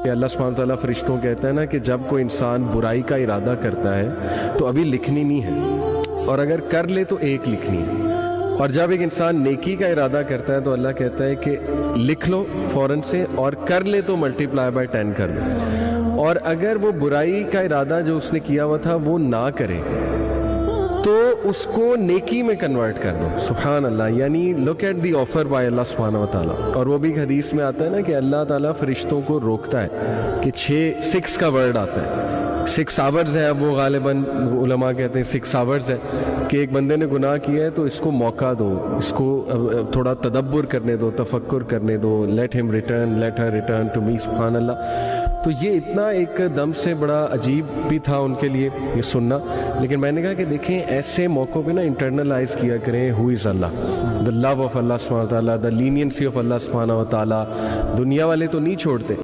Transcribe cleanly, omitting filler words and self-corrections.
کہ اللہ سبحانہ تعالیٰ فرشتوں کہتا ہے نا کہ جب کوئی انسان برائی کا ارادہ کرتا ہے تو ابھی لکھنی نہیں ہے، اور اگر کر لے تو ایک لکھنی ہے، اور جب ایک انسان نیکی کا ارادہ کرتا ہے تو اللہ کہتا ہے کہ لکھ لو فوراً سے، اور کر لے تو ملٹیپلائی بائی 10 کر دو، اور اگر وہ برائی کا ارادہ جو اس نے کیا ہوا تھا وہ نہ کرے تو اس کو نیکی میں کنورٹ کر دو۔ سبحان اللہ، یعنی look at the offer by Allah سبحانہ و تعالیٰ۔ اور وہ بھی ایک حدیث میں آتا ہے نا کہ اللہ تعالیٰ فرشتوں کو روکتا ہے کہ 6 کا ورڈ آتا ہے، 6 آورز ہے، وہ غالباً علماء کہتے ہیں 6 آورز ہے، کہ ایک بندے نے گناہ کیا ہے تو اس کو موقع دو، اس کو تھوڑا تدبر کرنے دو، تفکر کرنے دو، let him return, let her return to me. سبحان اللہ۔ تو یہ اتنا ایک دم سے بڑا عجیب بھی تھا ان کے لیے یہ سننا، لیکن میں نے کہا کہ دیکھیں ایسے موقعوں پہ نا انٹرنلائز کیا کریں ہو از اللہ، دا لو آف اللہ سبحانہ و تعالیٰ، دا لینینسی آف اللہ سبحانہ و تعالیٰ۔ دنیا والے تو نہیں چھوڑتے،